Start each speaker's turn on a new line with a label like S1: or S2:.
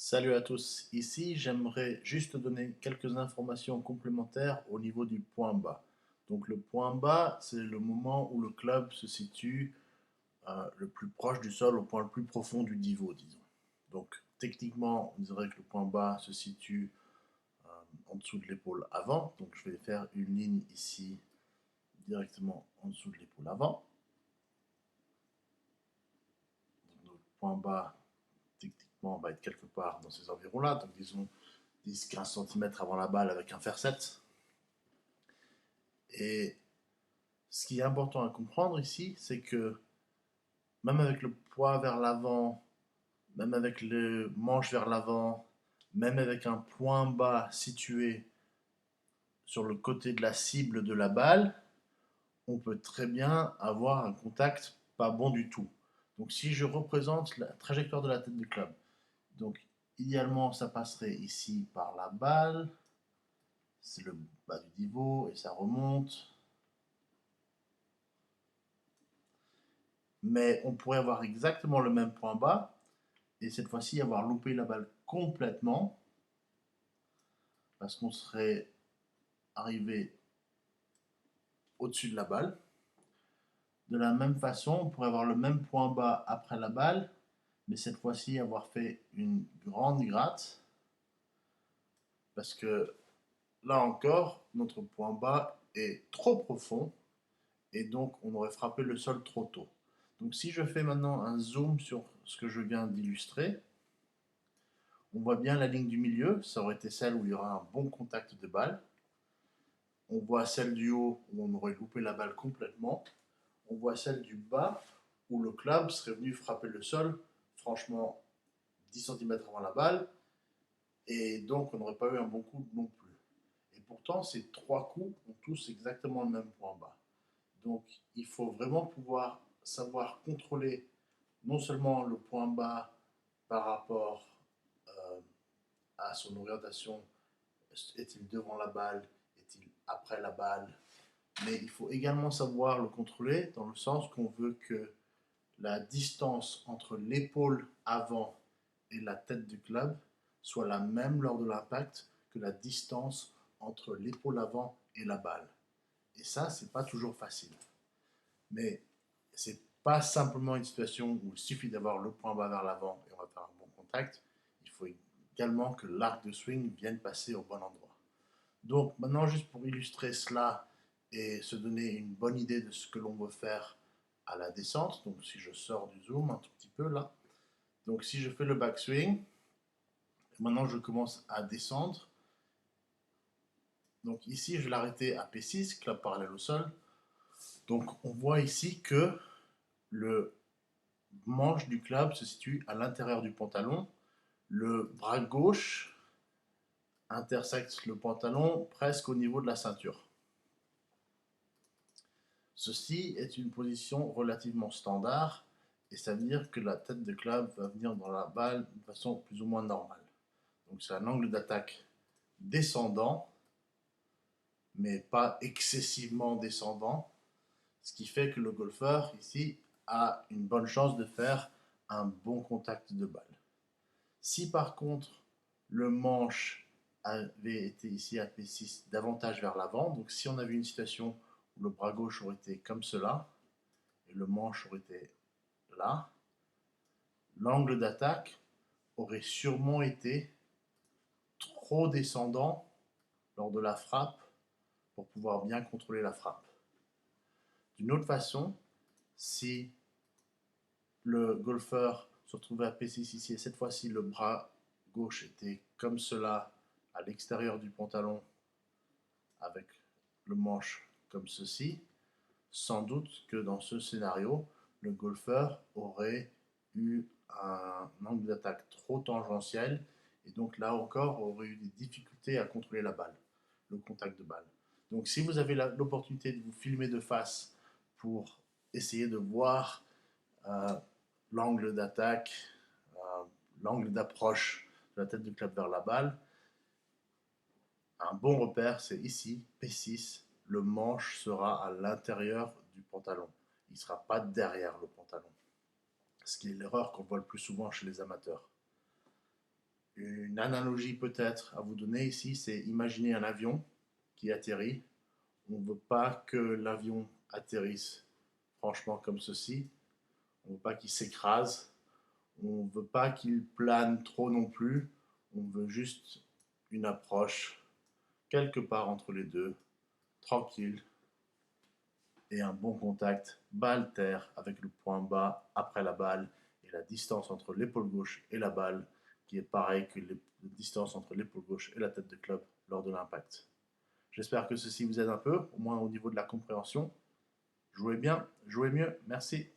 S1: Salut à tous, ici j'aimerais juste donner quelques informations complémentaires au niveau du point bas. Donc le point bas, c'est le moment où le club se situe le plus proche du sol, au point le plus profond du niveau, disons. Donc techniquement, on dirait que le point bas se situe en dessous de l'épaule avant. Donc je vais faire une ligne ici directement en dessous de l'épaule avant. Donc le point bas, techniquement, va être quelque part dans ces environs-là. Donc disons 10-15 cm avant la balle avec un fer 7. Et ce qui est important à comprendre ici, c'est que même avec le poids vers l'avant, même avec le manche vers l'avant, même avec un point bas situé sur le côté de la cible de la balle, on peut très bien avoir un contact pas bon du tout. Donc si je représente la trajectoire de la tête du club, donc idéalement ça passerait ici par la balle, c'est le bas du niveau et ça remonte. Mais on pourrait avoir exactement le même point bas et cette fois-ci avoir loupé la balle complètement parce qu'on serait arrivé au-dessus de la balle. De la même façon, on pourrait avoir le même point bas après la balle, mais cette fois-ci avoir fait une grande gratte parce que là encore, notre point bas est trop profond et donc on aurait frappé le sol trop tôt. Donc si je fais maintenant un zoom sur ce que je viens d'illustrer, on voit bien la ligne du milieu, ça aurait été celle où il y aura un bon contact de balle. On voit celle du haut où on aurait loupé la balle complètement. On voit celle du bas où le club serait venu frapper le sol, franchement 10 cm avant la balle, et donc on n'aurait pas eu un bon coup non plus. Et pourtant, ces trois coups ont tous exactement le même point bas. Donc il faut vraiment pouvoir savoir contrôler non seulement le point bas par rapport euh, à son orientation, est-il devant la balle, est-il après la balle, mais il faut également savoir le contrôler dans le sens qu'on veut que la distance entre l'épaule avant et la tête du club soit la même lors de l'impact que la distance entre l'épaule avant et la balle. Et ça, c'est pas toujours facile. Mais c'est pas simplement une situation où il suffit d'avoir le point bas vers l'avant et on va faire un bon contact. Il faut également que l'arc de swing vienne passer au bon endroit. Donc maintenant, juste pour illustrer cela et se donner une bonne idée de ce que l'on veut faire à la descente, donc si je sors du zoom un tout petit peu là, donc si je fais le backswing, maintenant je commence à descendre. Donc ici, je vais l'arrêter à P6, clap parallèle au sol. Donc on voit ici que le manche du club se situe à l'intérieur du pantalon. Le bras gauche intersecte le pantalon presque au niveau de la ceinture. Ceci est une position relativement standard et ça veut dire que la tête de club va venir dans la balle de façon plus ou moins normale. Donc c'est un angle d'attaque descendant, mais pas excessivement descendant, ce qui fait que le golfeur ici a une bonne chance de faire un bon contact de balle. Si par contre le manche avait été ici à P6 davantage vers l'avant, donc si on avait une situation où le bras gauche aurait été comme cela, et le manche aurait été là, l'angle d'attaque aurait sûrement été trop descendant lors de la frappe pour pouvoir bien contrôler la frappe. D'une autre façon, si le golfeur se retrouvait à P6 ici et cette fois-ci le bras gauche était comme cela à l'extérieur du pantalon avec le manche comme ceci, sans doute que dans ce scénario, le golfeur aurait eu un angle d'attaque trop tangentiel et donc là encore aurait eu des difficultés à contrôler la balle, le contact de balle. Donc si vous avez l'opportunité de vous filmer de face pour essayer de voir euh, l'angle d'attaque, euh, l'angle d'approche de la tête du club vers la balle, un bon repère c'est ici, P6, le manche sera à l'intérieur du pantalon. Il ne sera pas derrière le pantalon. Ce qui est l'erreur qu'on voit le plus souvent chez les amateurs. Une analogie peut-être à vous donner ici, c'est imaginer un avion qui atterrit. On ne veut pas que l'avion atterrisse franchement comme ceci. On ne veut pas qu'il s'écrase. On ne veut pas qu'il plane trop non plus. On veut juste une approche quelque part entre les deux, tranquille, et un bon contact balle-terre avec le point bas après la balle et la distance entre l'épaule gauche et la balle qui est pareil que la distance entre l'épaule gauche et la tête de club lors de l'impact. J'espère que ceci vous aide un peu, au moins au niveau de la compréhension. Jouez bien, jouez mieux, merci.